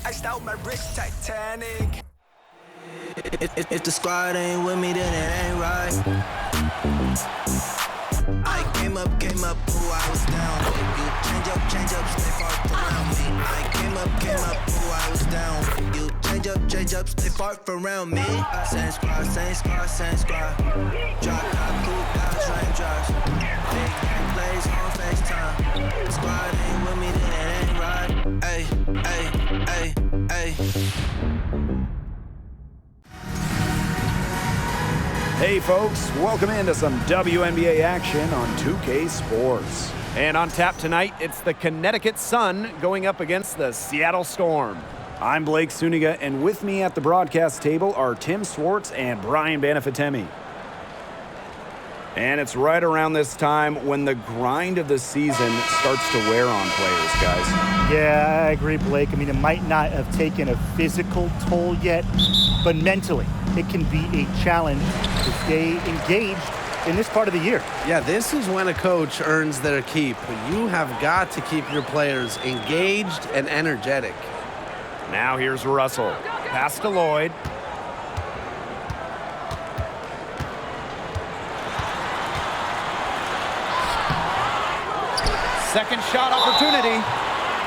Iced out my wrist, Titanic. If the squad ain't with me, then it ain't right. I came up, ooh, I was down. You change up, stay far around me. I came up, ooh, I was down. You change up, stay far around me. Same squad. Drop top, cool guys, raindrops. Big gang plays on FaceTime. Squad ain't with me, then it ain't right. Ay. Hey folks, welcome into some WNBA action on 2K Sports. And on tap tonight, it's the Connecticut Sun going up against the Seattle Storm. I'm Blake Suniga, and with me at the broadcast table are Tim Swartz and Brian Banafitemi. And it's right around this time when the grind of the season starts to wear on players, guys. Yeah, I agree, Blake. I mean, it might not have taken a physical toll yet, but mentally, it can be a challenge to stay engaged in this part of the year. Yeah, this is when a coach earns their keep. You have got to keep your players engaged and energetic. Now here's Russell. Pass to Lloyd. Second shot opportunity.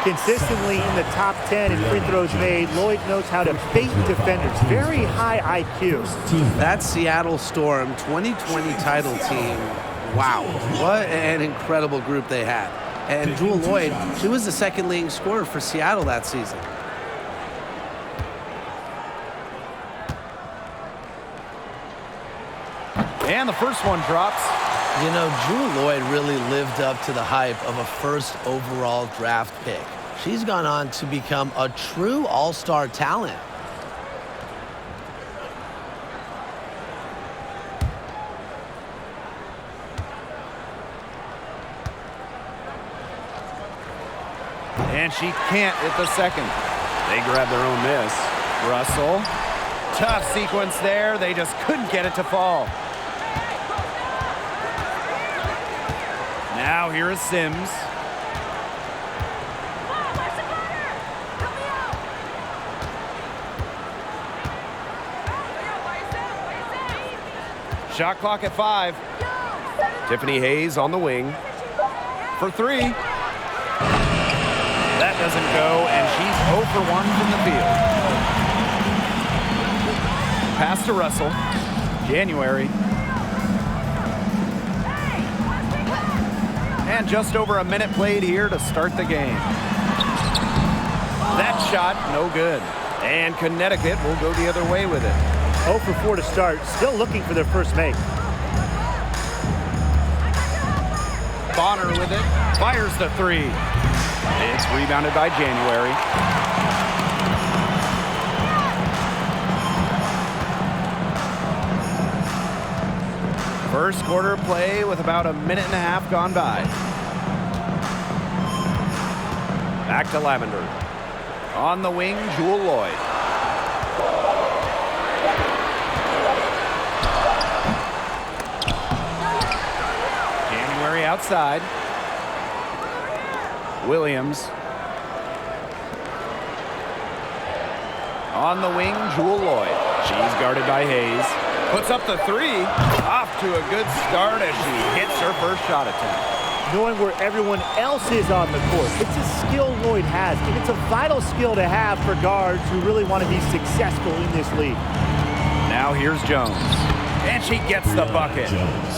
Consistently in the top 10 in free throws made, Lloyd knows how to bait defenders. Very high IQ. That Seattle Storm 2020 title team, wow, what an incredible group they had. And Jewel Lloyd, she was the second leading scorer for Seattle that season. And the first one drops. You know, Jewel Lloyd really lived up to the hype of a first overall draft pick. She's gone on to become a true all-star talent. And she can't hit the second. They grab their own miss. Russell. Tough sequence there. They just couldn't get it to fall. Now here is Sims. Shot clock at 5. Tiffany Hayes on the wing for 3. That doesn't go, and she's 0 for 1 from the field. Pass to Russell. January. And just over a minute played here to start the game. That shot, no good. And Connecticut will go the other way with it. 0 for 4 to start, still looking for their first make. Bonner with it, fires the 3. It's rebounded by January. First quarter play with about a minute and a half gone by. Back to Lavender. On the wing, Jewel Lloyd. January outside. Williams. On the wing, Jewel Lloyd. She's guarded by Hayes. Puts up the 3. Off to a good start as she hits her first shot attempt. Knowing where everyone else is on the court. It's a skill Lloyd has, and it's a vital skill to have for guards who really want to be successful in this league. Now here's Jones. And she gets the bucket.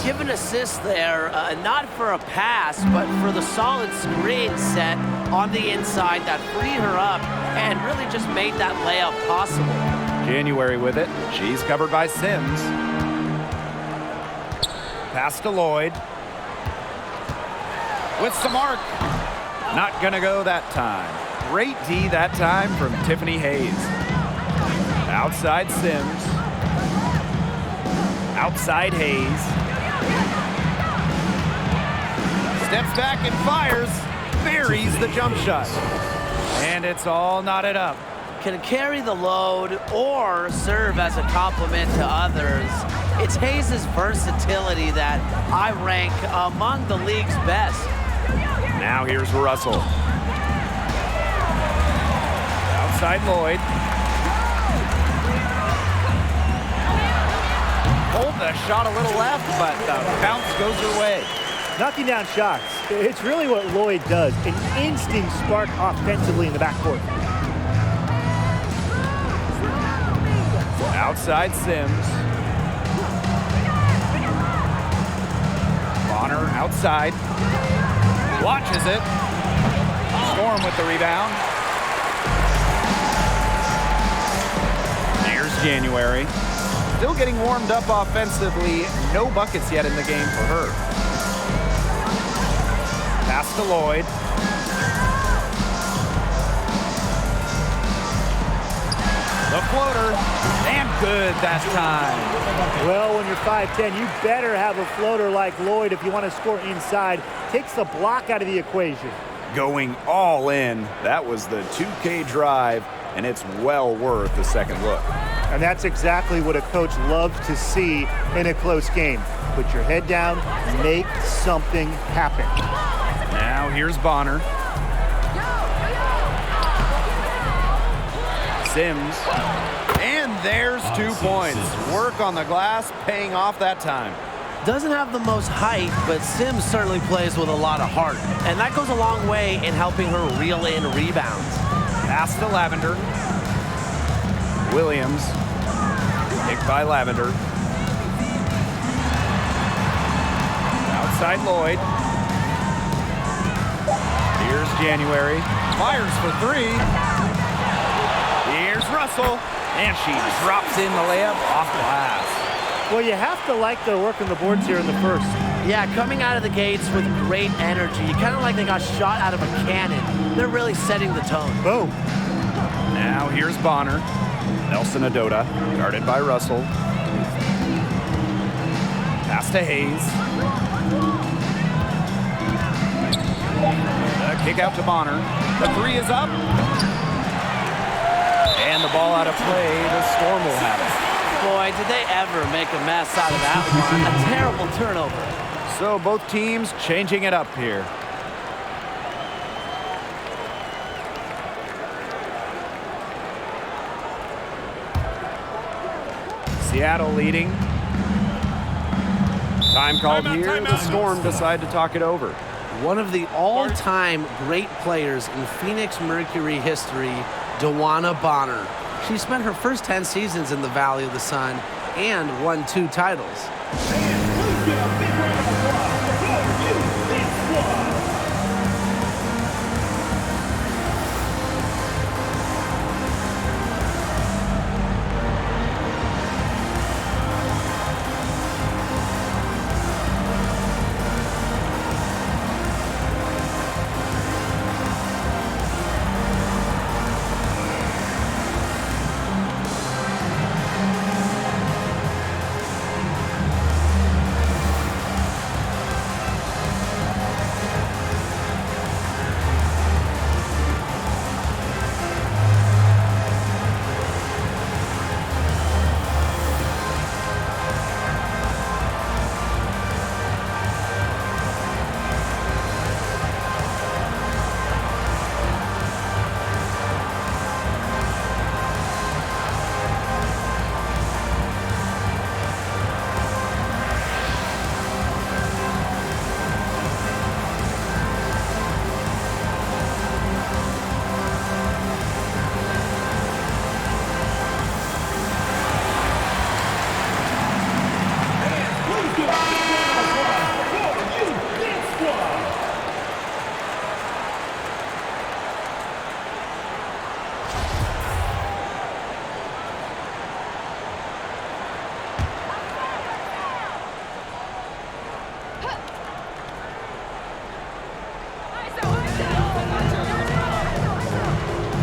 Give an assist there, not for a pass, but for the solid screen set on the inside that freed her up and really just made that layup possible. January with it. She's covered by Sims. Pass to Lloyd. With some arc. Not gonna go that time. Great D that time from Tiffany Hayes. Outside Sims. Outside Hayes. Steps back and fires. Buries the jump shot. And it's all knotted up. Can carry the load or serve as a compliment to others. It's Hayes' versatility that I rank among the league's best. Now here's Russell. Outside Lloyd. Hold the shot a little left, but the bounce goes her way. Knocking down shots. It's really what Lloyd does. An instant spark offensively in the backcourt. Outside Sims. Bonner outside. Watches it. Storm with the rebound. Here's January. Still getting warmed up offensively. No buckets yet in the game for her. Pass to Lloyd. The floater, and good that time. Well, when you're 5'10", you better have a floater like Lloyd if you want to score inside. Takes the block out of the equation. Going all in. That was the 2K drive, and it's well worth the second look. And that's exactly what a coach loves to see in a close game. Put your head down, make something happen. Now here's Bonner. Sims. And there's 2 points. Work on the glass, paying off that time. Doesn't have the most height, but Sims certainly plays with a lot of heart. And that goes a long way in helping her reel in rebounds. Pass to Lavender. Williams. Picked by Lavender. Outside Lloyd. Here's January. Fires for 3. Here's Russell. And she drops in the layup off glass. Well, you have to like their work on the boards here in the first. Yeah, coming out of the gates with great energy. Kind of like they got shot out of a cannon. They're really setting the tone. Boom. Now here's Bonner. Nelson Adota, guarded by Russell. Pass to Hayes. Kick out to Bonner. The 3 is up. And the ball out of play. The Storm will have it. Boy, did they ever make a mess out of that one. A terrible turnover. So both teams changing it up here. Seattle leading. Time called here. The Storm decide to talk it over. One of the all-time great players in Phoenix Mercury history, Dewana Bonner. She spent her first 10 seasons in the Valley of the Sun and won 2 titles.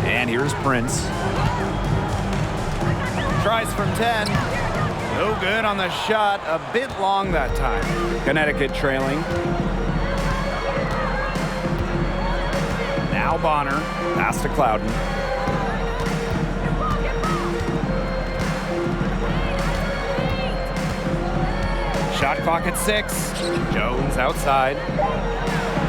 And here's Prince. Tries from 10. No good on the shot. A bit long that time. Connecticut trailing. Now Bonner. Pass to Clouden. Shot clock at 6. Jones outside.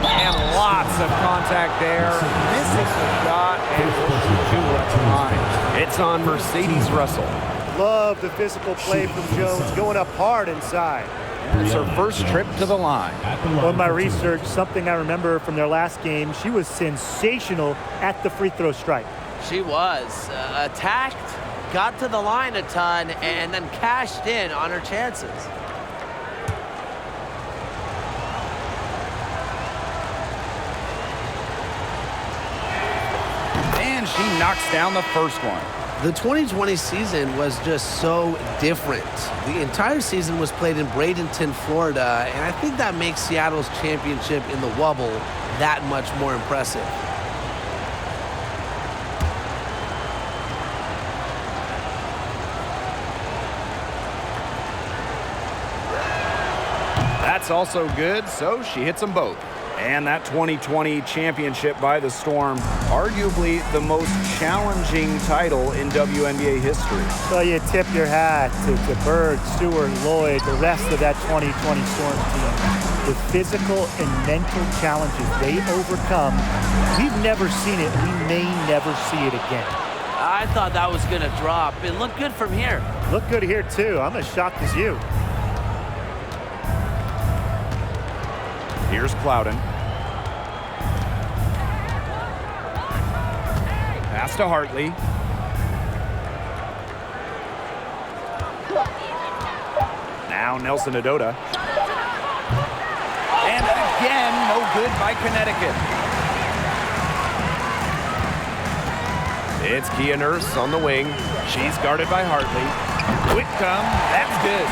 And lots of contact there. Misses the shot and pushes two left behind. It's on Mercedes Russell. Love the physical play from Jones, going up hard inside. It's her first trip to the line. On my research, something I remember from their last game, she was sensational at the free throw stripe. She was. Attacked, got to the line a ton, and then cashed in on her chances. And she knocks down the first one. The 2020 season was just so different. The entire season was played in Bradenton, Florida, and I think that makes Seattle's championship in the Wubble that much more impressive. That's also good, so she hits them both. And that 2020 championship by the Storm, arguably the most challenging title in WNBA history. So you tip your hat to Bird, Stewart, Lloyd, the rest of that 2020 Storm team. The physical and mental challenges they overcome, we've never seen it. We may never see it again. I thought that was going to drop. It looked good from here. Look good here, too. I'm as shocked as you. Here's Clouden. Pass to Hartley. Now Nelson Adota. And again, no good by Connecticut. It's Kia Nurse on the wing. She's guarded by Hartley. Whitcomb, that's good.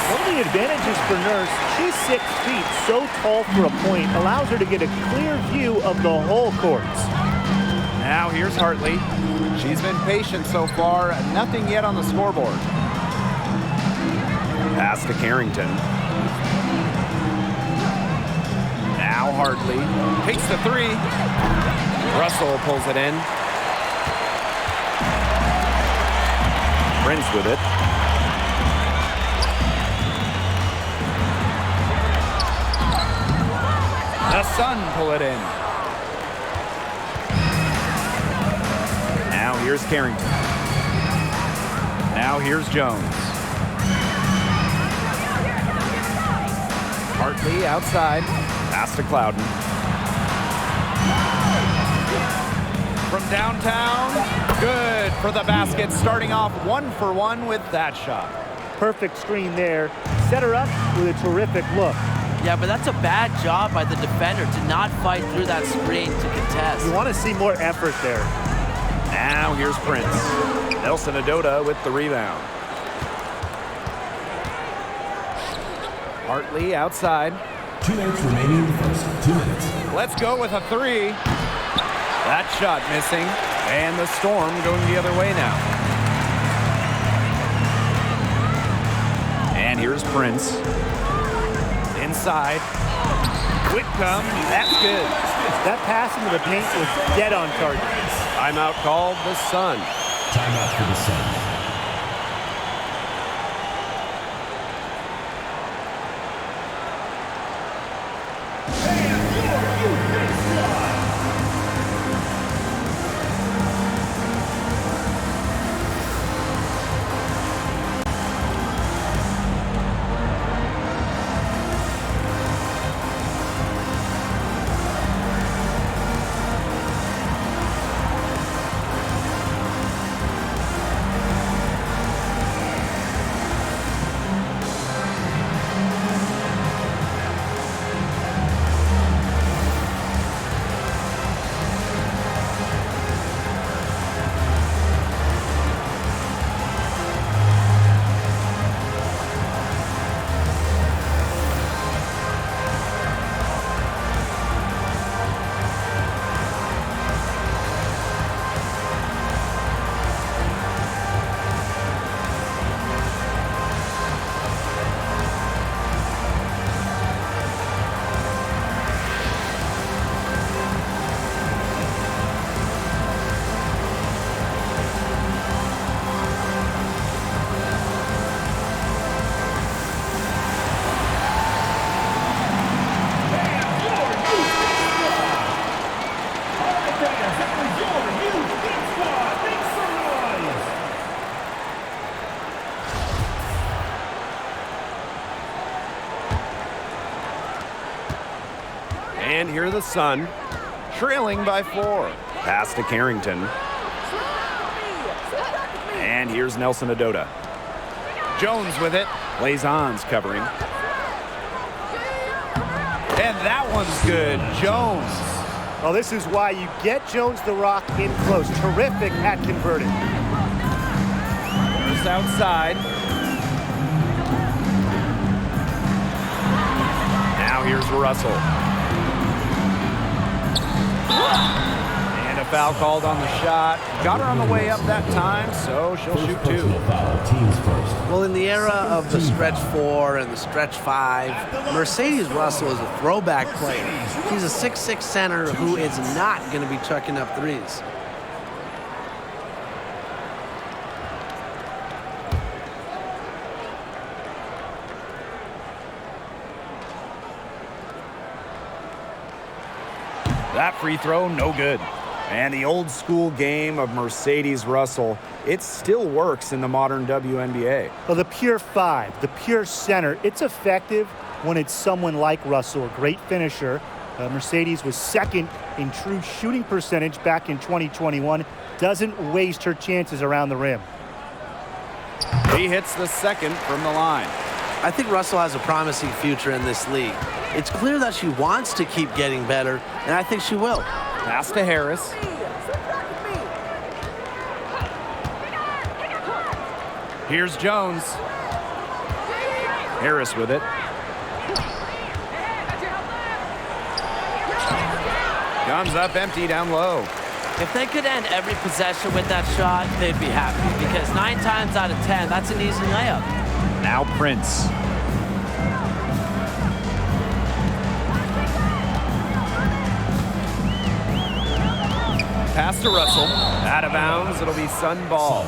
One of the advantages for Nurse, she's 6 feet, so tall for a point, allows her to get a clear view of the whole court. Now here's Hartley. She's been patient so far, nothing yet on the scoreboard. Pass to Carrington. Now Hartley. Takes the three. Russell pulls it in. Prince with it. The Sun pull it in. Now here's Carrington. Now here's Jones. Hartley outside. Pass to Clouden. From downtown, good for the basket, starting off 1 for 1 with that shot. Perfect screen there. Set her up with a terrific look. Yeah, but that's a bad job by the defender to not fight through that screen to contest. You want to see more effort there. Now here's Prince. Nelson Adota with the rebound. Hartley outside. 2 minutes remaining in the first. 2 minutes. Let's go with a three. That shot missing, and the Storm going the other way now. And here's Prince. Inside. Whitcomb, that's good. That pass into the paint was dead on target. Timeout called, the Sun. Timeout for the Sun. And here the Sun, trailing by 4. Pass to Carrington. And here's Nelson Adota. Jones with it. Blazon's covering. And that one's good. Jones. Well, this is why you get Jones the Rock in close. Terrific at converting. Just outside. Now here's Russell. And a foul called on the shot. Got her on the way up that time, so she'll shoot 2. Personal foul, teams first. Well, in the era of the stretch 4 and the stretch 5, Mercedes Russell is a throwback player. She's a 6'6" center who is not going to be chucking up threes. That free throw, no good. And the old school game of Mercedes Russell, it still works in the modern WNBA. Well, the pure 5, the pure center, it's effective when it's someone like Russell, a great finisher. Mercedes was second in true shooting percentage back in 2021. Doesn't waste her chances around the rim. He hits the second from the line. I think Russell has a promising future in this league. It's clear that she wants to keep getting better, and I think she will. Pass to Harris. Here's Jones. Harris with it. Comes up empty down low. If they could end every possession with that shot, they'd be happy because 9 times out of 10, that's an easy layup. Now Prince. Pass to Russell. Out of bounds. It'll be Sun ball.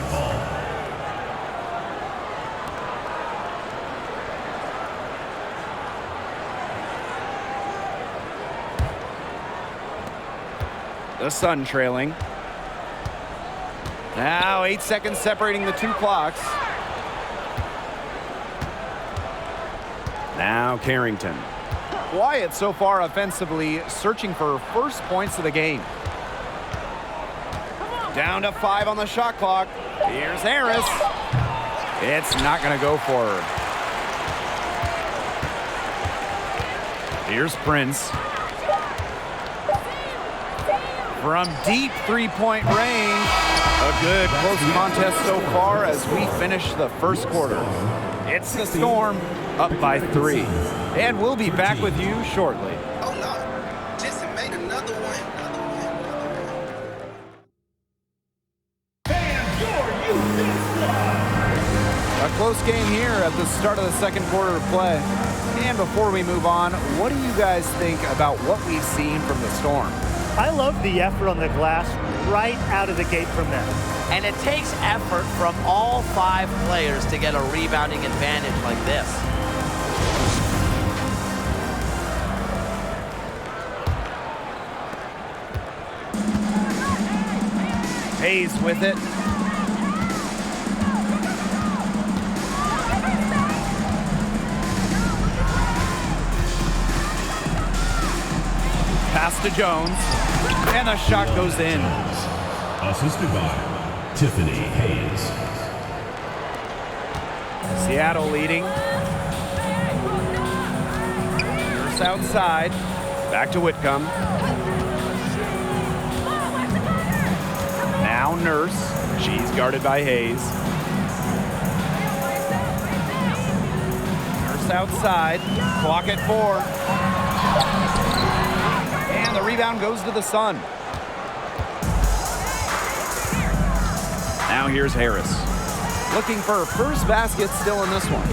The Sun trailing. Now 8 seconds separating the 2 clocks. Now Carrington. Quiet so far offensively, searching for first points of the game. Down to 5 on the shot clock. Here's Harris. It's not going to go for her. Here's Prince. From deep three-point range. A good close contest so far as we finish the first quarter. It's the Storm up by 3. And we'll be back with you shortly. Oh no, Jensen made another one. A close game here at the start of the second quarter of play. And before we move on, what do you guys think about what we've seen from the Storm? I love the effort on the glass right out of the gate from them. And it takes effort from all 5 players to get a rebounding advantage like this. Hayes with it. Pass to Jones. And the shot goes in. Assisted by Tiffany Hayes. Seattle leading. Nurse outside. Back to Whitcomb. Now Nurse. She's guarded by Hayes. Nurse outside. Clock at 4. And the rebound goes to the Sun. Now here's Harris. Looking for her first basket still in this one.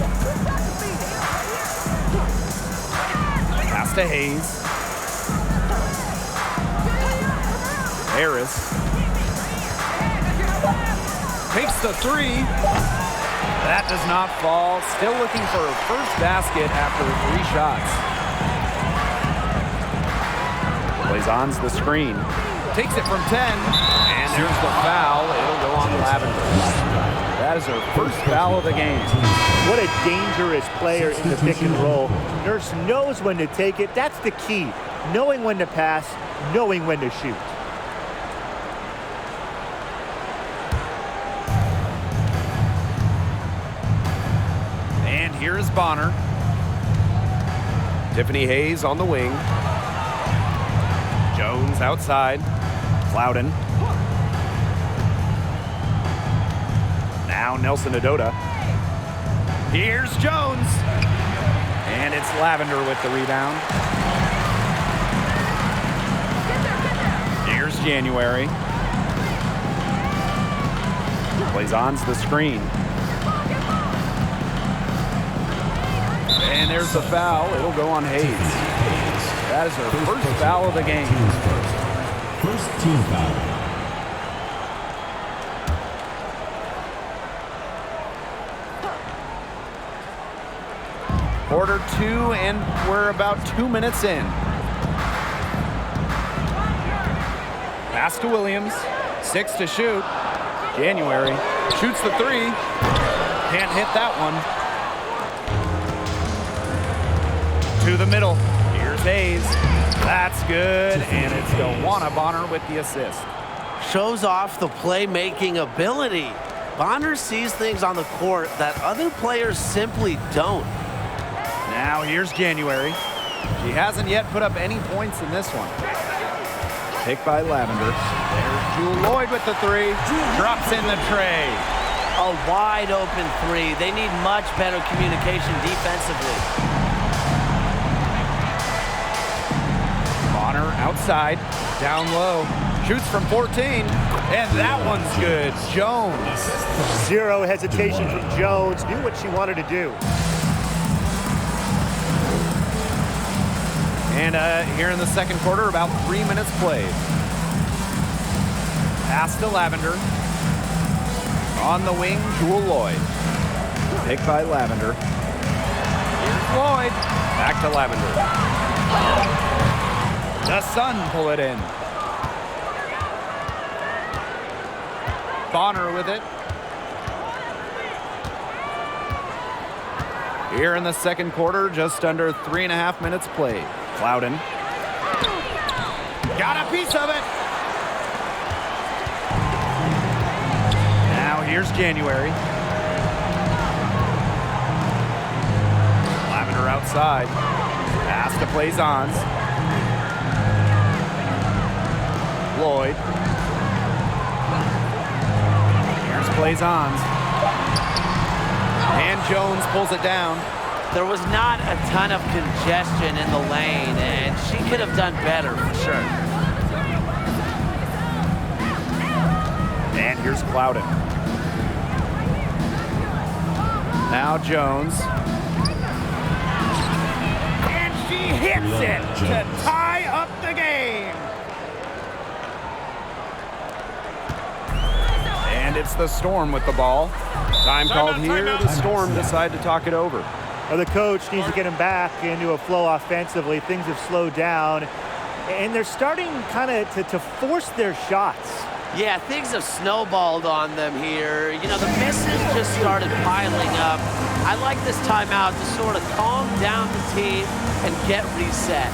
Pass to Hayes. Harris. Takes the 3. That does not fall. Still looking for her first basket after 3 shots. Blazon's the screen. Takes it from 10. And there's the foul. It'll go on Lavender. That is her first foul of the game. What a dangerous player in the pick and roll. Nurse knows when to take it. That's the key. knowing when to pass, knowing when to shoot. And here is Bonner. Tiffany Hayes on the wing. Jones outside. Plowden. Now Nelson Adota. Here's Jones. And it's Lavender with the rebound. Here's January. Plays on's the screen. And there's the foul. It'll go on Hayes. That is her first foul of the game. First team foul. Quarter 2, and we're about 2 minutes in. Pass to Williams. 6 to shoot. January Shoots the 3. Can't hit that one. To the middle. Here's Hayes. That's good, and it's Dewana Bonner with the assist. Shows off the playmaking ability. Bonner sees things on the court that other players simply don't. Now here's January. She hasn't yet put up any points in this one. Picked by Lavender. There's Jewel Lloyd with the 3. Drops in the tray. A wide open 3. They need much better communication defensively. Bonner outside, down low. Shoots from 14, and that one's good. Jones. Zero hesitation from Jones. Knew what she wanted to do. And here in the second quarter, about 3 minutes played. Pass to Lavender. On the wing, Jewel Lloyd. Picked by Lavender. Here's Lloyd. Back to Lavender. The Sun pull it in. Bonner with it. Here in the second quarter, just under 3.5 minutes played. Plowden. Got a piece of it. Now here's January. Lavender outside. Pass to Plaisance. Lloyd. Here's Plaisance. And Jones pulls it down. There was not a ton of congestion in the lane, and she could have done better for sure. And here's Plowden. Now Jones. And she hits it to tie up the game. And it's the Storm with the ball. Time called here. The Storm decide to talk it over. Well, the coach needs to get him back into a flow offensively. Things have slowed down, and they're starting kind of to force their shots. Yeah, things have snowballed on them here. You know, the misses just started piling up. I like this timeout to sort of calm down the team and get reset.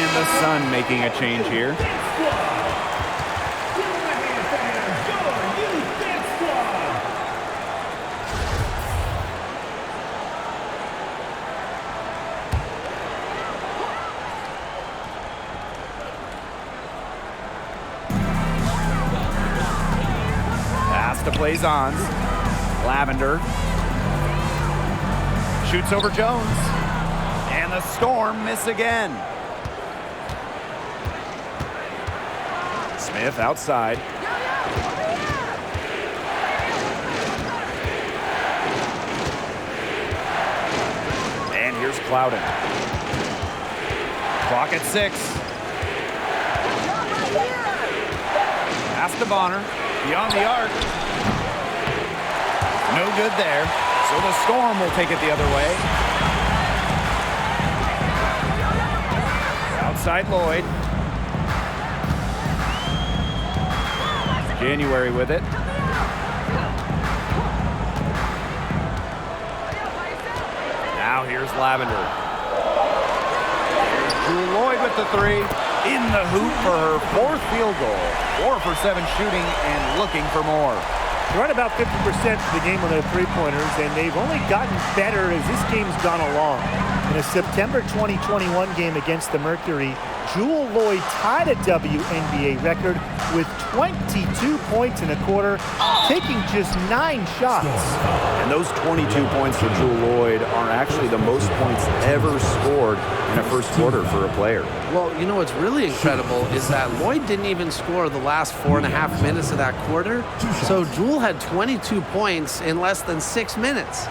The Sun making a change here. plays on. Lavender shoots over Jones. And the Storm miss again. Smith outside. And here's Clouden. Clock at 6. Pass to Bonner. Beyond the arc. No good there. So the Storm will take it the other way. Outside Lloyd. January with it. Now here's Lavender. Here's Jewel Lloyd with the 3. In the hoop for her 4th field goal. 4 for 7 shooting and looking for more. They're at about 50% of the game on their three-pointers, and they've only gotten better as this game's gone along. In a September 2021 game against the Mercury, Jewel Lloyd tied a WNBA record with 22 points in a quarter, taking just 9 shots. And those 22 points for Jewel Lloyd are actually the most points ever scored in a first quarter for a player. Well, you know what's really incredible is that Lloyd didn't even score the last 4.5 minutes of that quarter. So Jewel had 22 points in less than 6 minutes.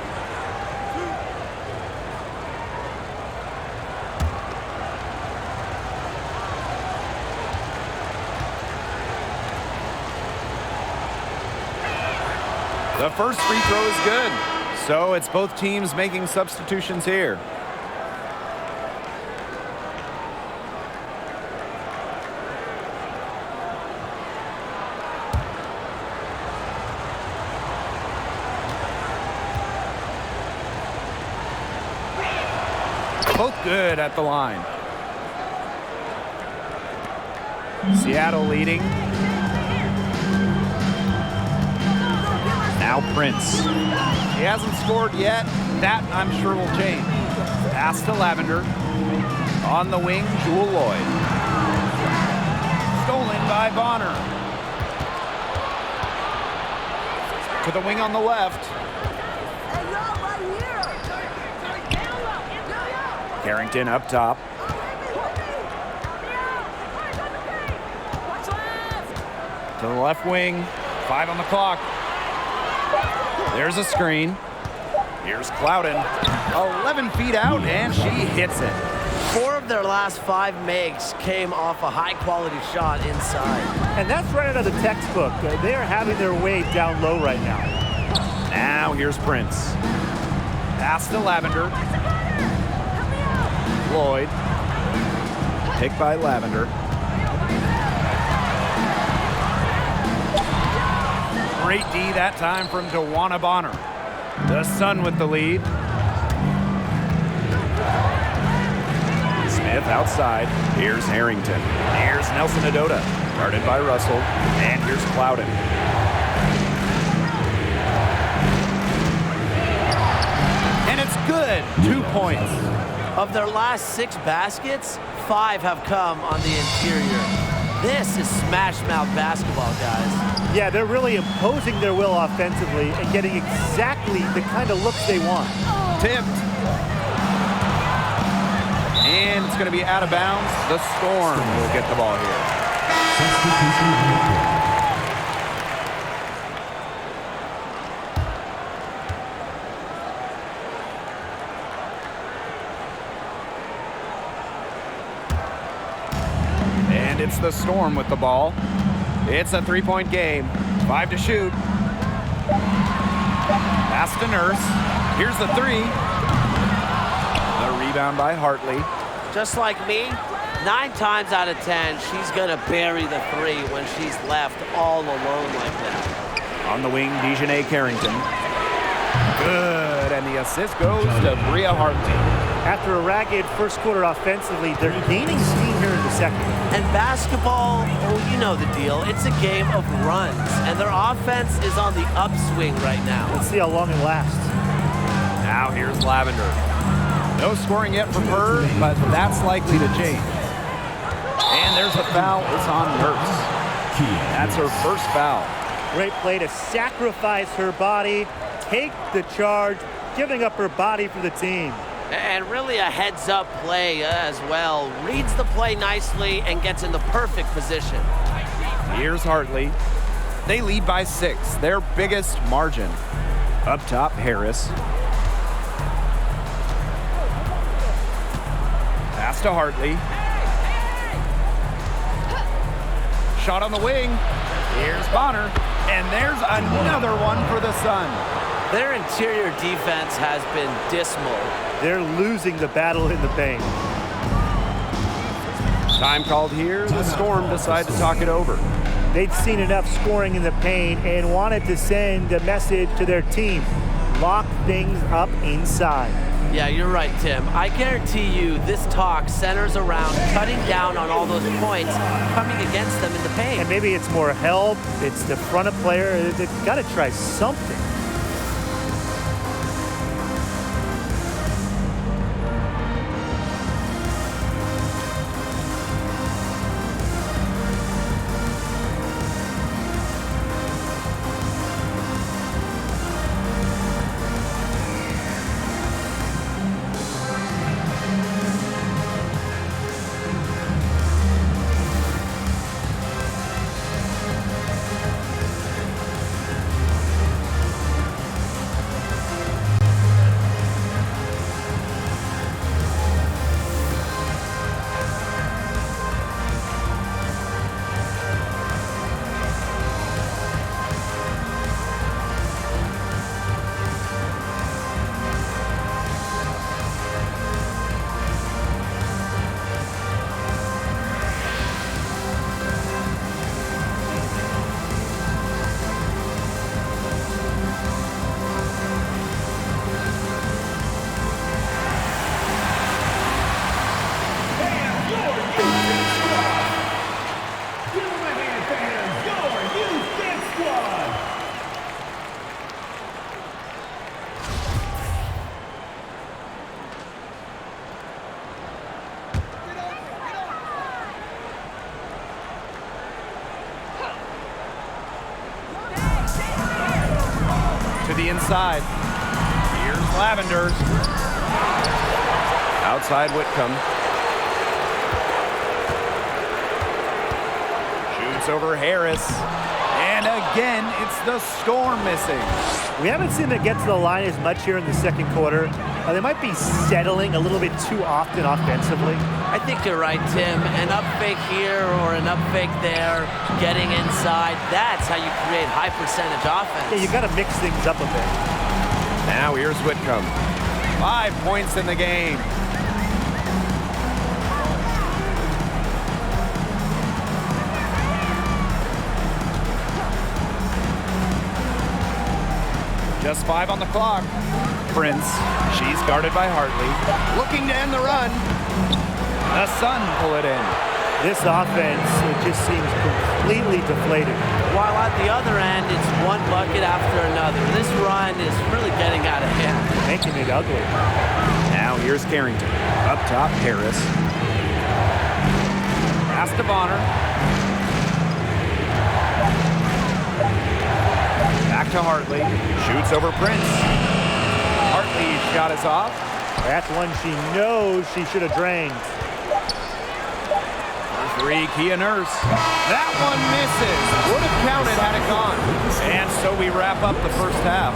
The first free throw is good. So it's both teams making substitutions here. Both good at the line. Seattle leading. Now Prince. He hasn't scored yet. That, I'm sure, will change. Pass to Lavender. On the wing, Jewel Lloyd. Stolen by Bonner. To the wing on the left. Carrington up top. To the left wing. 5 on the clock. There's a screen. Here's Clouden. 11 feet out, and she hits it. 4 of their last 5 makes came off a high-quality shot inside. And that's right out of the textbook. They are having their way down low right now. Now here's Prince. Pass to Lavender. Lloyd. Picked by Lavender. Great D that time from Dewana Bonner. The Sun with the lead. Smith outside. Here's Harrington. Here's Nelson Adota. Guarded by Russell. And here's Clouden. And it's good. 2 points. Of their last 6 baskets, 5 have come on the interior. This is smash-mouth basketball, guys. Yeah, they're really imposing their will offensively and getting exactly the kind of looks they want. Tipped. And it's going to be out of bounds. The Storm will get the ball here. And it's the Storm with the ball. It's a 3-point game. 5 to shoot. Pass to Nurse. Here's the 3. The rebound by Hartley. Just like me, 9 times out of 10, she's going to bury the 3 when she's left all alone like that. On the wing, Dejanay Carrington. Good, and the assist goes to Bria Hartley. After a ragged first quarter offensively, they're gaining steam here in the second. And basketball, oh, you know the deal. It's a game of runs, and their offense is on the upswing right now. Let's see how long it lasts. Now here's Lavender. No scoring yet from her, but that's likely to change. And there's a foul. It's on Nurse. That's her first foul. Great play to sacrifice her body, take the charge, giving up her body for the team. And really a heads-up play as well. Reads the play nicely and gets in the perfect position. Here's Hartley. They lead by 6, their biggest margin. Up top, Harris. Pass to Hartley. Shot on the wing. Here's Bonner. And there's another one for the Sun. Their interior defense has been dismal. They're losing the battle in the paint. Time called here. The Storm decide to talk it over. They'd seen enough scoring in the paint and wanted to send a message to their team. Lock things up inside. Yeah, you're right, Tim. I guarantee you this talk centers around cutting down on all those points coming against them in the paint. And maybe it's more help. It's the front of player. They've got to try something. The inside. Here's Lavender. Outside Whitcomb. Shoots over Harris. And again, it's the Storm missing. We haven't seen them get to the line as much here in the second quarter. They might be settling a little bit too often offensively. I think you're right, Tim. An up fake here or an up fake there, getting inside, that's how you create high percentage offense. Yeah, you got to mix things up a bit. Now here's Whitcomb. 5 points in the game. Just 5 on the clock. Prince, she's guarded by Hartley. Looking to end the run. The Sun pull it in. This offense, it just seems completely deflated. While at the other end, it's one bucket after another. This run is really getting out of hand. Making it ugly. Now here's Carrington. Up top, Harris. Pass to Bonner. Back to Hartley. Shoots over Prince. Hartley's shot is off. That's one she knows she should have drained. For 3, Kia Nurse. That one misses. Would have counted had it gone. And so we wrap up the first half.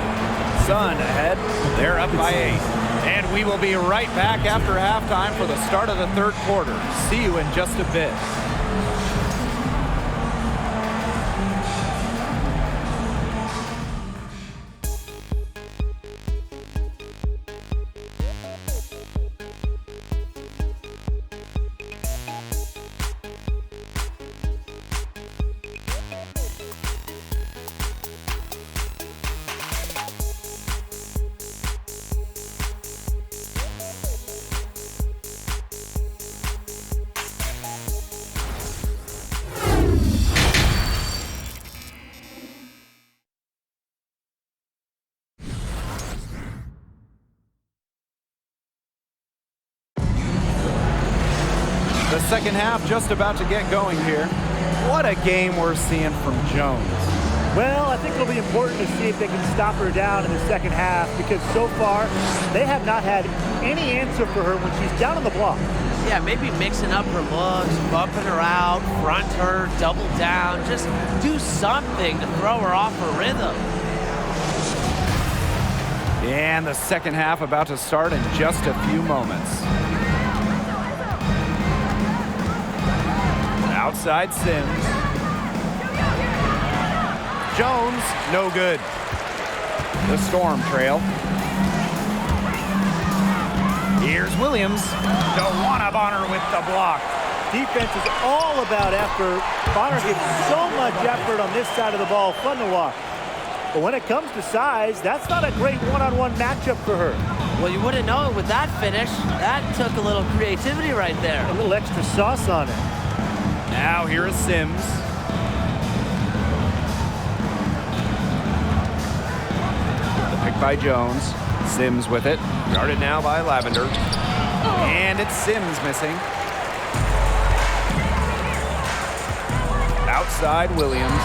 Sun ahead. They're up by 8. And we will be right back after halftime for the start of the third quarter. See you in just a bit. The second half just about to get going here. What a game we're seeing from Jones. Well, I think it'll be important to see if they can stop her down in the second half, because so far they have not had any answer for her when she's down on the block. Yeah, maybe mixing up her looks, bumping her out, front her, double down. Just do something to throw her off her rhythm. And the second half about to start in just a few moments. Outside Sims. Jones, no good. The Storm trail. Here's Williams. Joanna Bonner with the block. Defense is all about effort. Bonner gives so much effort on this side of the ball. Fun to watch. But when it comes to size, that's not a great one-on-one matchup for her. Well, you wouldn't know it with that finish. That took a little creativity right there. A little extra sauce on it. Now here is Sims. The pick by Jones. Sims with it. Guarded now by Lavender. And it's Sims missing. Outside Williams.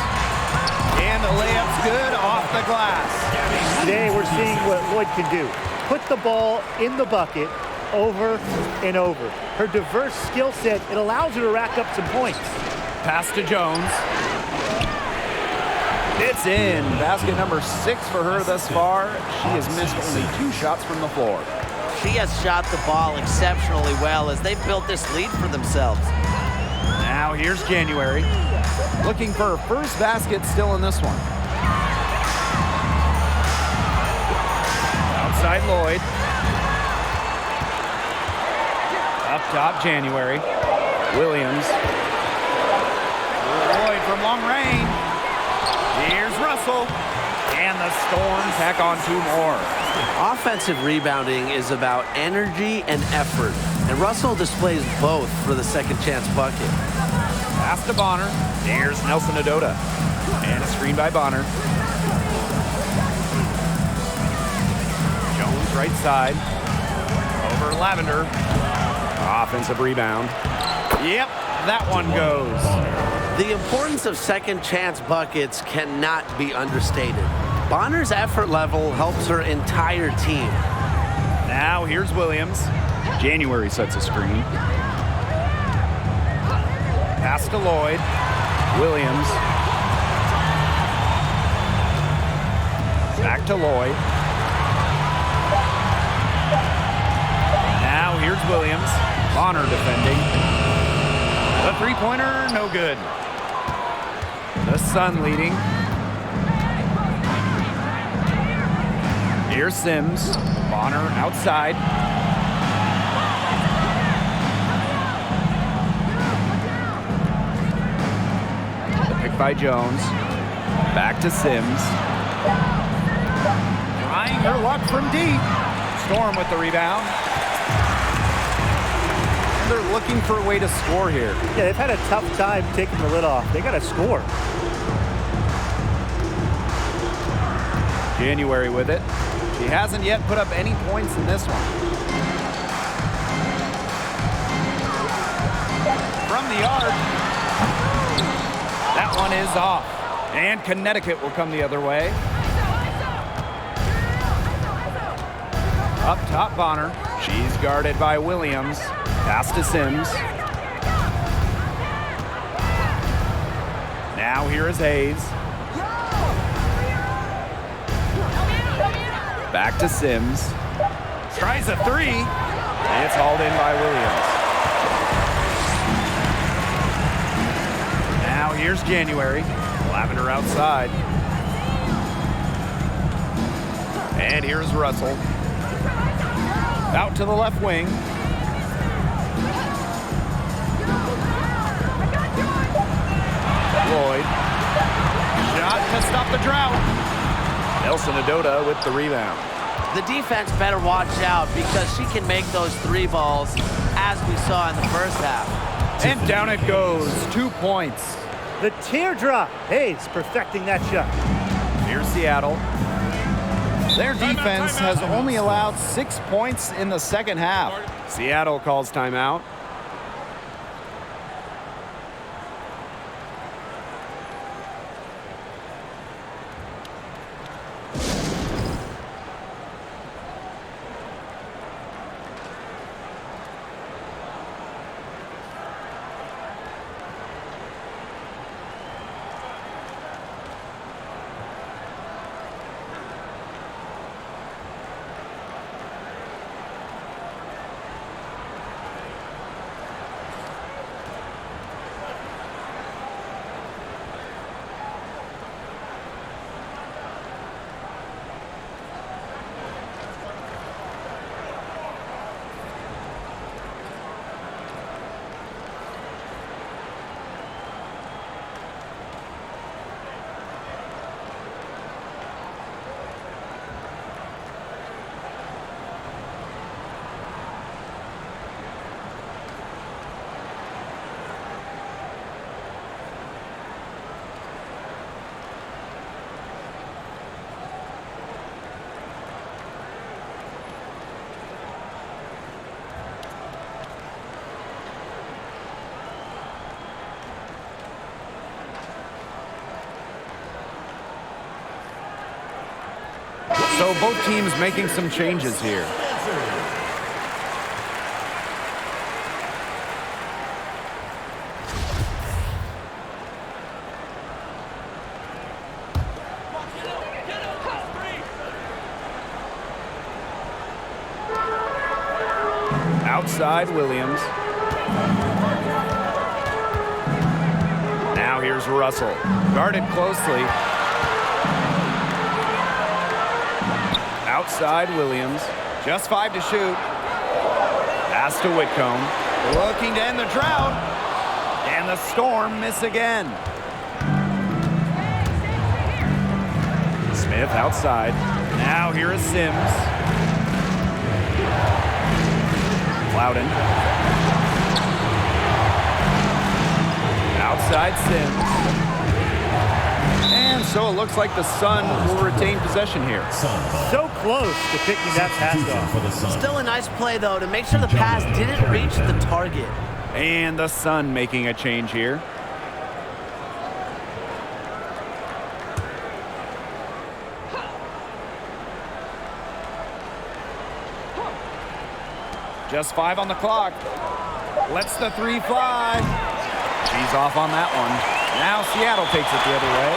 And the layup's good off the glass. Today we're seeing what Lloyd can do. Put the ball in the bucket over and over. Her diverse skill set, it allows her to rack up some points. Pass to Jones. It's in. Basket number 6 for her thus far. She has missed only 2 shots from the floor. She has shot the ball exceptionally well as they've built this lead for themselves. Now here's January. Looking for her first basket still in this one. Outside Lloyd. Up top January. Williams. Lloyd from long range. Here's Russell. And the Storm tack on 2 more. Offensive rebounding is about energy and effort, and Russell displays both for the second chance bucket. Pass to Bonner. Here's Nelson Adota. And a screen by Bonner. Jones right side. Over Lavender. Offensive rebound. Yep, that one goes. The importance of second chance buckets cannot be understated. Bonner's effort level helps her entire team. Now here's Williams. January sets a screen. Pass to Lloyd. Williams. Back to Lloyd. Now here's Williams. Bonner defending. The three-pointer, no good. The Sun leading. Here's Sims. Bonner outside. The pick by Jones. Back to Sims. Trying her luck from deep. Storm with the rebound. And they're looking for a way to score here. Yeah, they've had a tough time taking the lid off. They got to score. January with it. She hasn't yet put up any points in this one. From the arc. That one is off. And Connecticut will come the other way. Up top, Bonner. She's guarded by Williams. Pass to Sims. Now here is Hayes. Back to Sims. Tries a 3. And it's hauled in by Williams. Now here's January. Lavender outside. And here's Russell. Out to the left wing. Lloyd. Shot to stop the drought. Nelson Adota with the rebound. The defense better watch out because she can make those 3 balls as we saw in the first half. And down it goes. 2 points. The teardrop. Hayes perfecting that shot. Here's Seattle. Their defense has only allowed 6 points in the second half. Seattle calls timeout. So both teams making some changes here. Outside Williams. Now here's Russell. Guarded closely. Outside Williams. Just 5 to shoot. Pass to Whitcomb. Looking to end the drought. And the Storm miss again. Smith outside. Now here is Sims. Loudon. Outside Sims. And so it looks like the Sun will retain possession here. So close to picking that pass off. Still a nice play, though, to make sure the pass didn't reach the target. And the Sun making a change here. Just 5 on the clock. Lets the 3 fly. She's off on that one. Now Seattle takes it the other way.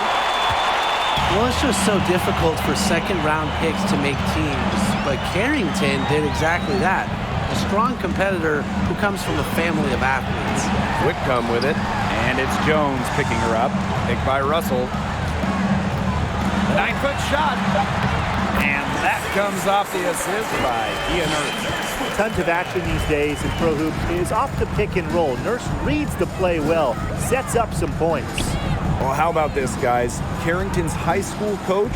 Well, it's just so difficult for second-round picks to make teams, but Carrington did exactly that. A strong competitor who comes from a family of athletes. Whitcomb with it, and it's Jones picking her up. Picked by Russell. 9-foot shot. And that comes off the assist by Kia Nurse. Tons of action these days in pro hoops is off the pick and roll. Nurse reads the play well, sets up some points. Well, how about this, guys? Carrington's high school coach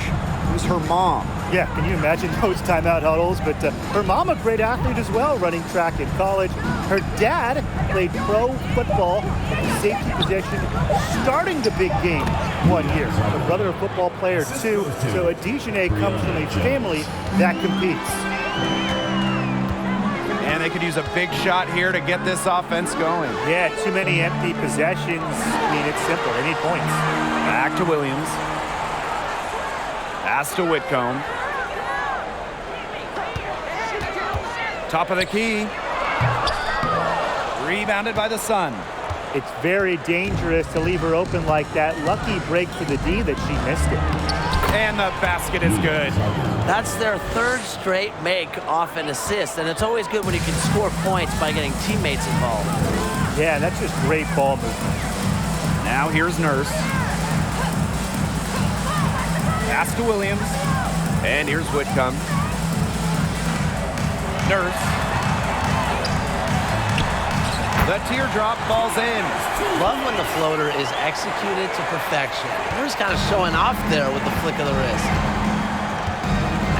was her mom. Yeah, can you imagine those timeout huddles? But her mom, a great athlete as well, running track in college. Her dad played pro football at the safety position, starting the big game 1 year. Her brother, a football player too. So Adijane comes from a family that competes. And they could use a big shot here to get this offense going. Yeah, too many empty possessions. I mean, it's simple. They need points. Back to Williams. Pass to Whitcomb. Top of the key. Rebounded by the Sun. It's very dangerous to leave her open like that. Lucky break for the D that she missed it. And the basket is good. That's their 3rd straight make off an assist, and it's always good when you can score points by getting teammates involved. Yeah, that's just great ball movement. Now here's Nurse. Pass to Williams. And here's Whitcomb. Nurse. The teardrop falls in. Love when the floater is executed to perfection. Nurse kind of showing off there with the flick of the wrist.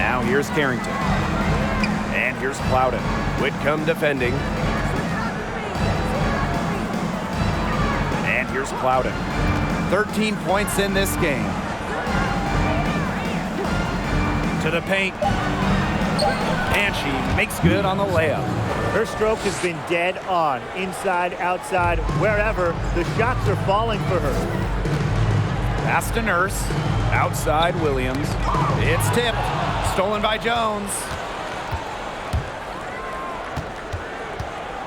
Now here's Carrington. And here's Plowden. Whitcomb defending. And here's Plowden. 13 points in this game. To the paint. And she makes good on the layup. Her stroke has been dead on. Inside, outside, wherever. The shots are falling for her. Pass to Nurse. Outside Williams. It's tipped. Stolen by Jones.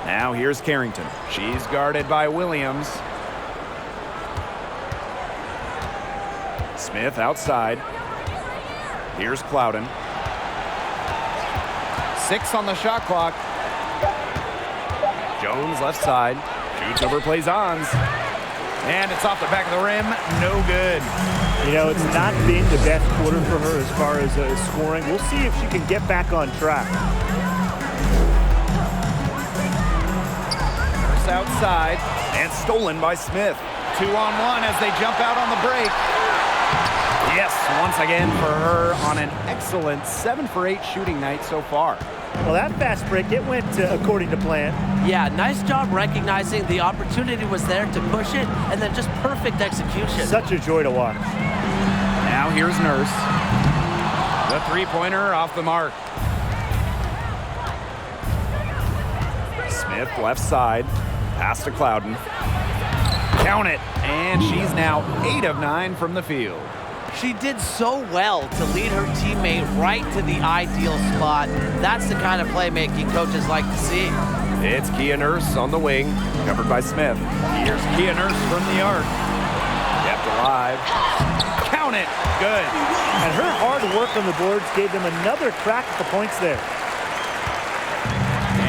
Now here's Carrington. She's guarded by Williams. Smith outside. Here's Plowden. 6 on the shot clock. Jones left side. Shoots over, plays ons. And it's off the back of the rim. No good. You know, it's not been the best quarter for her as far as scoring. We'll see if she can get back on track. Nurse outside. And stolen by Smith. 2-on-1 as they jump out on the break. Yes, once again for her on an excellent 7 for 8 shooting night so far. Well, that fast break, it went according to plan. Yeah, nice job recognizing the opportunity was there to push it, and then just perfect execution. Such a joy to watch. Now here's Nurse. The three-pointer off the mark. Smith left side. Pass to Clouden. Count it. And she's now 8 of 9 from the field. She did so well to lead her teammate right to the ideal spot. That's the kind of playmaking coaches like to see. It's Kia Nurse on the wing, covered by Smith. Here's Kia Nurse from the arc. Kept alive. Count it. Good. And her hard work on the boards gave them another crack at the points there.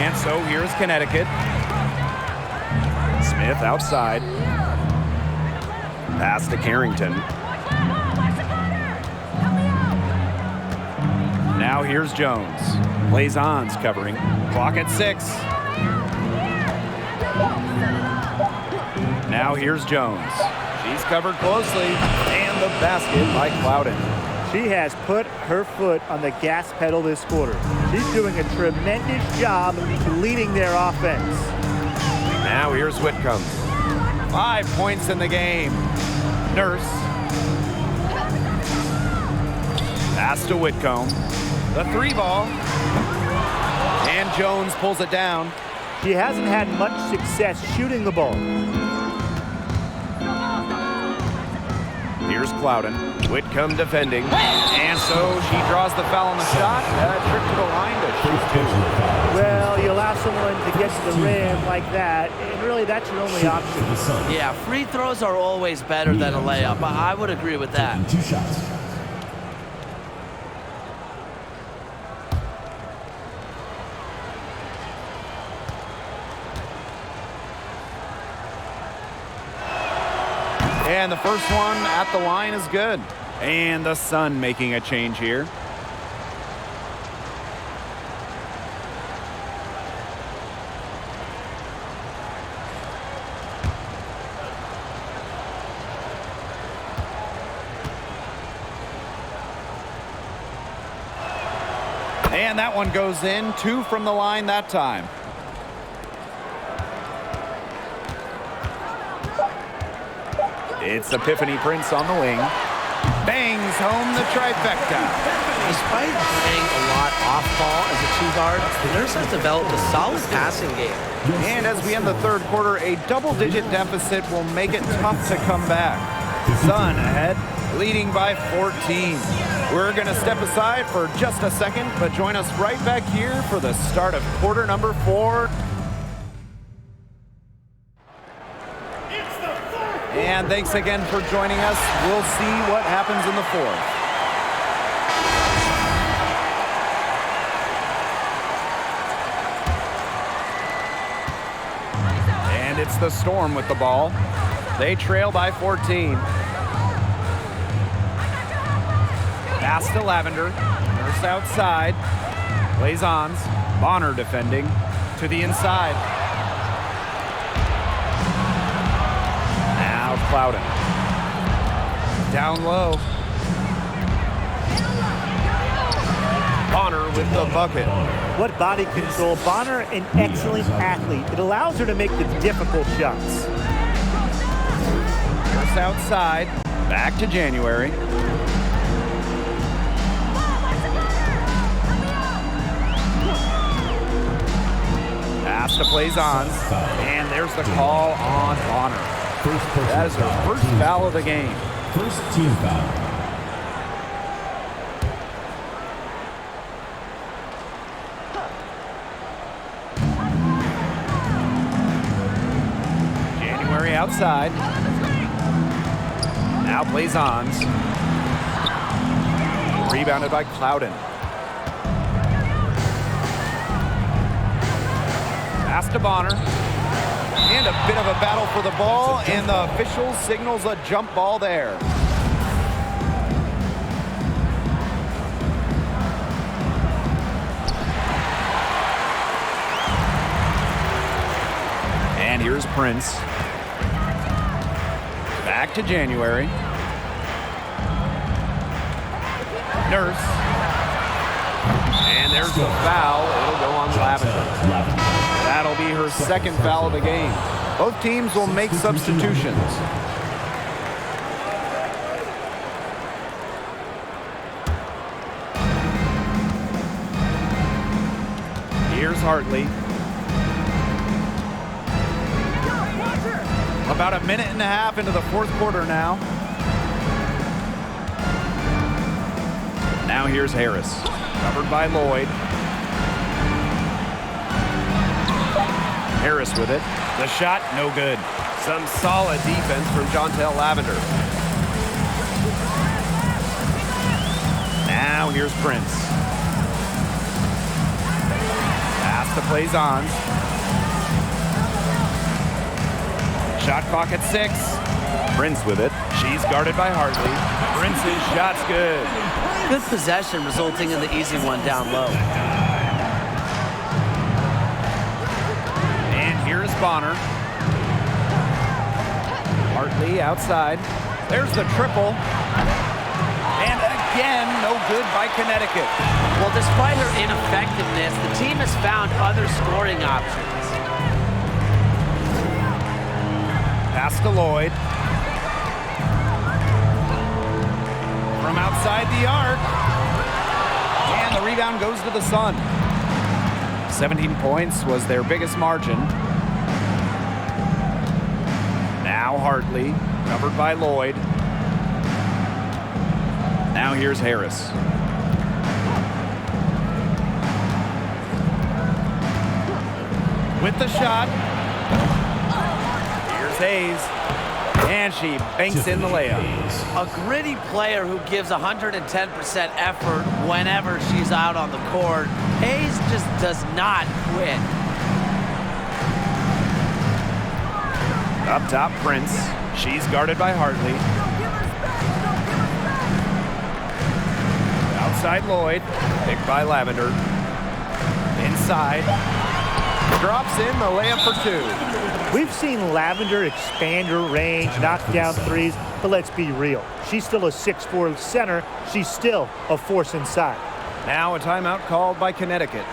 And so here's Connecticut. Smith outside. Pass to Carrington. Now here's Jones. Plays Ons covering. Clock at 6. Now here's Jones. She's covered closely. And the basket by Clouden. She has put her foot on the gas pedal this quarter. She's doing a tremendous job leading their offense. Now here's Whitcomb. 5 points in the game. Nurse. Pass to Whitcomb. The 3 ball. And Jones pulls it down. She hasn't had much success shooting the ball. Here's Clouden. Whitcomb defending. And so she draws the foul on the shot. Trip to the line to shoot 2. Well, you allow someone to get to the rim like that, and really that's your only option. Yeah, free throws are always better than a layup. I would agree with that. 2 shots. And the first one at the line is good. And the Sun making a change here. And that one goes in. 2 from the line that time. It's Epiphany Prince on the wing. Bangs home the trifecta. Despite playing a lot off ball as a 2 guard, the Nurse has developed a solid passing game. And as we end the third quarter, a double-digit deficit will make it tough to come back. Sun ahead, leading by 14. We're going to step aside for just a second, but join us right back here for the start of quarter number 4. And thanks again for joining us. We'll see what happens in the 4th. And it's the Storm with the ball. They trail by 14. Pass to Lavender. Nurse outside. Plays Ons. Bonner defending to the inside. Now Clouden. Down low. Bonner with the bucket. What body control. Bonner, an excellent athlete. It allows her to make the difficult shots. Nurse outside. Back to January. Pass to plays Ons. And there's the call on Bonner. That is her first foul of the game. First team foul. January outside. Now plays Ons. Rebounded by Clouden. Pass to Bonner. And a bit of a battle for the ball, and the official signals a jump ball there. And here's Prince. Back to January. Nurse. And there's the foul. It'll go on Lavender. That'll be her second foul of the game. Both teams will make substitutions. Here's Hartley. About a minute and a half into the 4th quarter now. Now here's Harris. Covered by Lloyd. Harris with it. The shot, no good. Some solid defense from Jontel Lavender. Now here's Prince. Pass to Plaisance. Shot clock at 6. Prince with it. She's guarded by Hartley. Prince's shot's good. Good possession resulting in the easy one down low. And here's Bonner. Hartley outside. There's the triple. And again, no good by Connecticut. Well, despite her ineffectiveness, the team has found other scoring options. Pass to Lloyd. From outside the arc. And the rebound goes to the Sun. 17 points was their biggest margin. Now Hartley, covered by Lloyd. Now here's Harris. With the shot. Here's Hayes. And she banks in the layup. A gritty player who gives 110% effort whenever she's out on the court. Hayes just does not quit. Up top, Prince. She's guarded by Hartley. Outside Lloyd. Picked by Lavender. Inside. Drops in the layup for 2. We've seen Lavender expand her range, knock down threes, but let's be real. She's still a 6'4" center. She's still a force inside. Now a timeout called by Connecticut.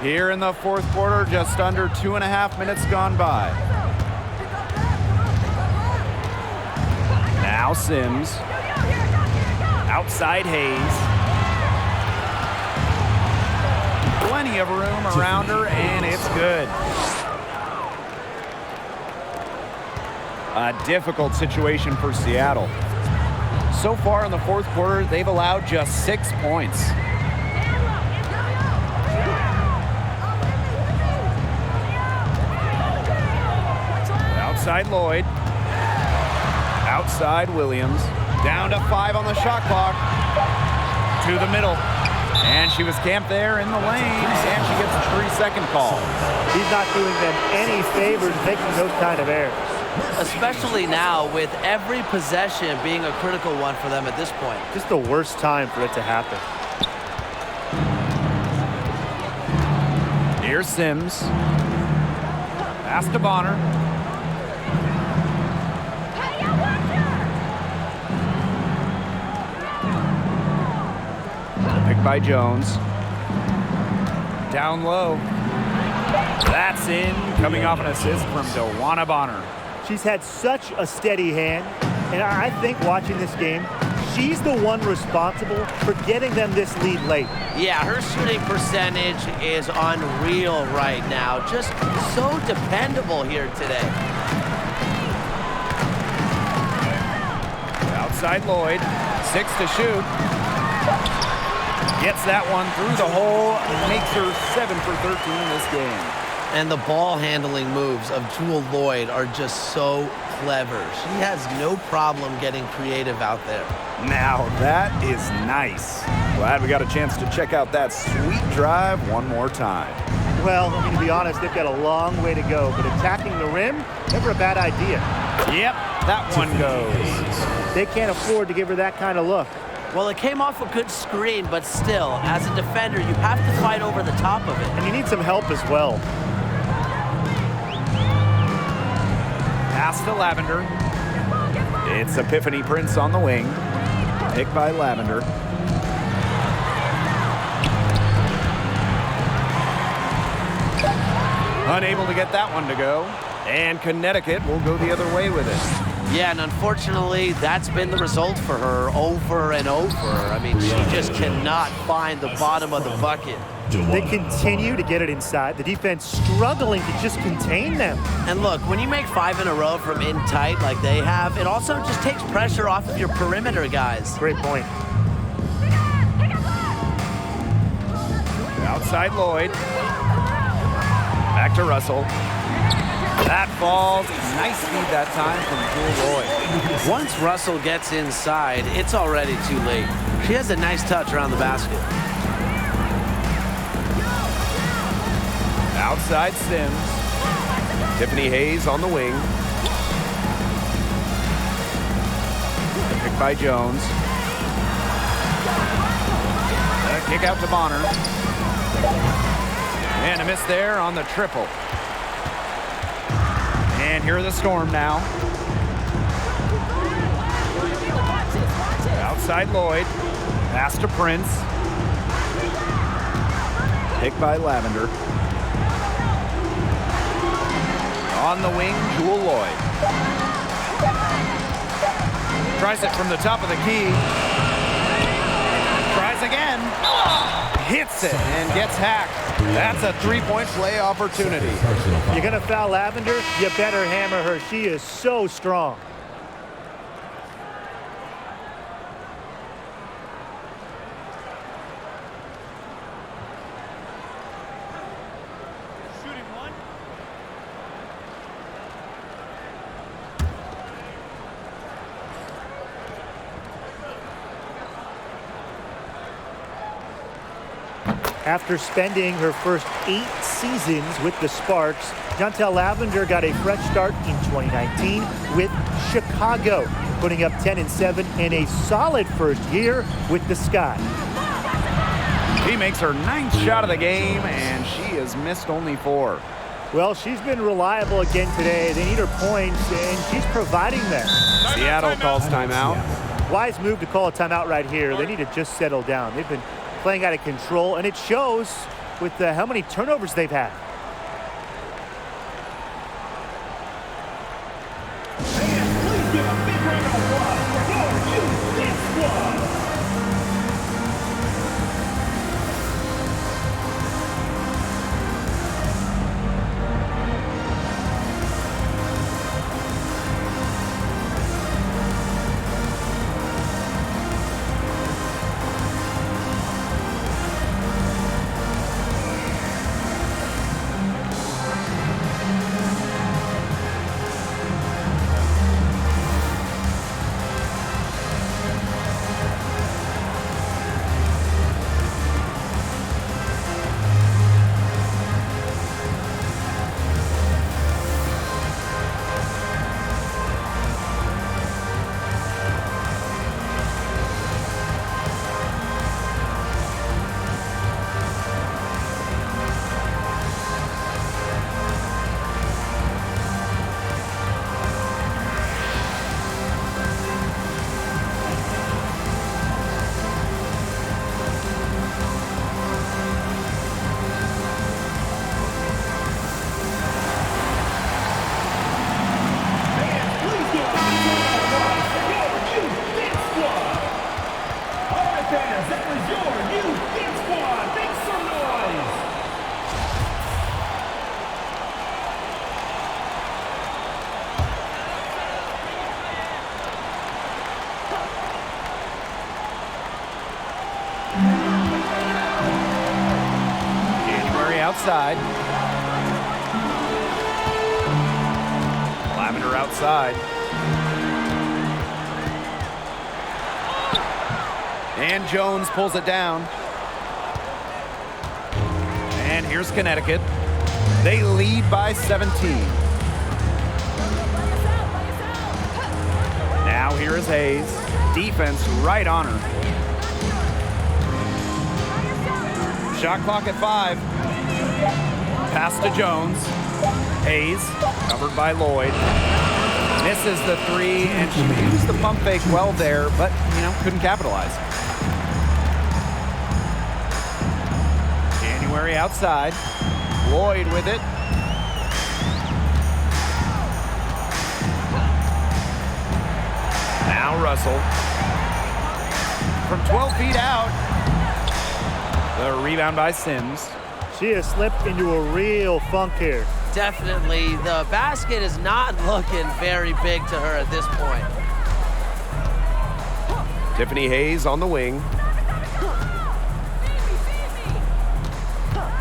Here in the fourth quarter, just under 2.5 minutes gone by. Now Sims. Outside Hayes. Plenty of room around her, and it's good. A difficult situation for Seattle. So far in the fourth quarter, they've allowed just 6 points. Outside Lloyd. Outside Williams. Down to 5 on the shot clock. To the middle. And she was camped there in the lane, and she gets a 3-second call. He's not doing them any favors taking those kind of errors. Especially now with every possession being a critical one for them at this point. Just the worst time for it to happen. Here's Sims. Pass to Bonner. Picked by Jones. Down low. That's in, coming off an assist from DeWanna Bonner. She's had such a steady hand, and I think watching this game, she's the one responsible for getting them this lead late. Yeah, her shooting percentage is unreal right now. Just so dependable here today. Outside Lloyd, 6 to shoot. Gets that one through the hole, makes her 7 for 13 in this game. And the ball handling moves of Jewel Lloyd are just so clever. She has no problem getting creative out there. Now that is nice. Glad we got a chance to check out that sweet drive one more time. Well, I'm going to be honest, they've got a long way to go, but attacking the rim, never a bad idea. Yep, that one goes. They can't afford to give her that kind of look. Well, it came off a good screen, but still, as a defender, you have to fight over the top of it. And you need some help as well. Pass to Lavender. It's Epiphany Prince on the wing. Picked by Lavender. Unable to get that one to go. And Connecticut will go the other way with it. Yeah, and unfortunately, that's been the result for her over and over. I mean, she just cannot find the bottom of the bucket. They continue to get it inside. The defense struggling to just contain them. And look, when you make 5 in a row from in tight like they have, it also just takes pressure off of your perimeter guys. Great point. Outside Lloyd. Back to Russell. That falls. Nice feed that time from Jewel Lloyd. Once Russell gets inside, it's already too late. She has a nice touch around the basket. Outside Sims. Tiffany Hayes on the wing. Picked by Jones. Kick out to Bonner. And a miss there on the triple. And here are the Storm now. Outside Lloyd. Pass to Prince. Picked by Lavender. On the wing, Jewel Lloyd. Tries it from the top of the key. Tries again. Hits it and gets hacked. That's a three-point play opportunity. You're going to foul Lavender, you better hammer her. She is so strong. After spending her first 8 seasons with the Sparks, Chantel Lavender got a fresh start in 2019 with Chicago, putting up 10-7 in a solid first year with the Sky. She makes her 9th shot of the game, and she has missed only 4. Well, she's been reliable again today. They need her points, and she's providing them. Seattle calls timeout. Wise move to call a timeout right here. They need to just settle down. They've been playing out of control, and it shows with how many turnovers they've had. Please give a big round of applause for your youth squad. outside. Lavender outside. And Jones pulls it down. And here's Connecticut. They lead by 17. Now here is Hayes. Defense right on her. Shot clock at 5. Pass to Jones. Hayes, covered by Lloyd. Misses the 3, and she used the pump fake well there, but, couldn't capitalize. January outside. Lloyd with it. Now Russell. From 12 feet out. The rebound by Sims. She has slipped into a real funk here. Definitely. The basket is not looking very big to her at this point. Tiffany Hayes on the wing.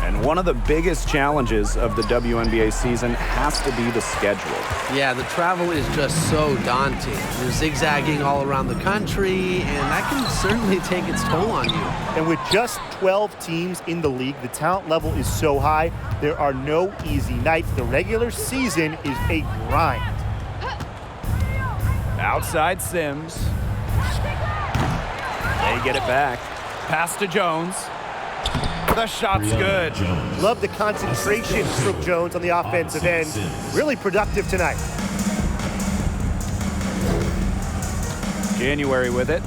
And one of the biggest challenges of the WNBA season has to be the schedule. Yeah, the travel is just so daunting. You're zigzagging all around the country, and that can certainly take its toll on you. And with just 12 teams in the league, the talent level is so high, there are no easy nights. The regular season is a grind. Outside Sims. They get it back. Pass to Jones. The shot's good. Love the concentration from Jones on the offensive end. Really productive tonight. January with it.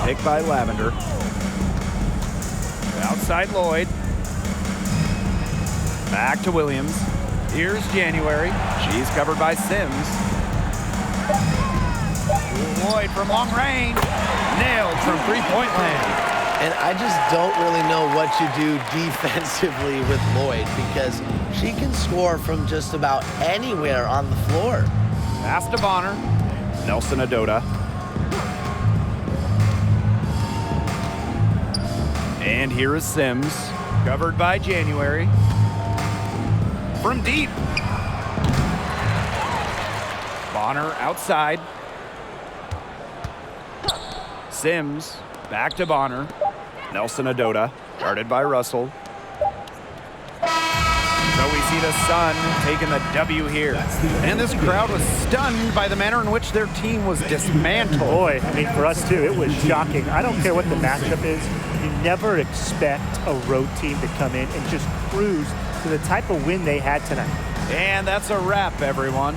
Pick by Lavender. Outside Lloyd. Back to Williams. Here's January. She's covered by Sims. Lloyd from long range. Nailed from three-point land. And I just don't really know what you do defensively with Lloyd because she can score from just about anywhere on the floor. Pass to Bonner. Nelson Adota. And here is Sims, covered by January. From deep. Bonner outside. Sims back to Bonner. Nelson Adota, guarded by Russell. So we see the Sun taking the W here. And this crowd was stunned by the manner in which their team was dismantled. Boy, for us too, it was shocking. I don't care what the matchup is. You never expect a road team to come in and just cruise to the type of win they had tonight. And that's a wrap, everyone.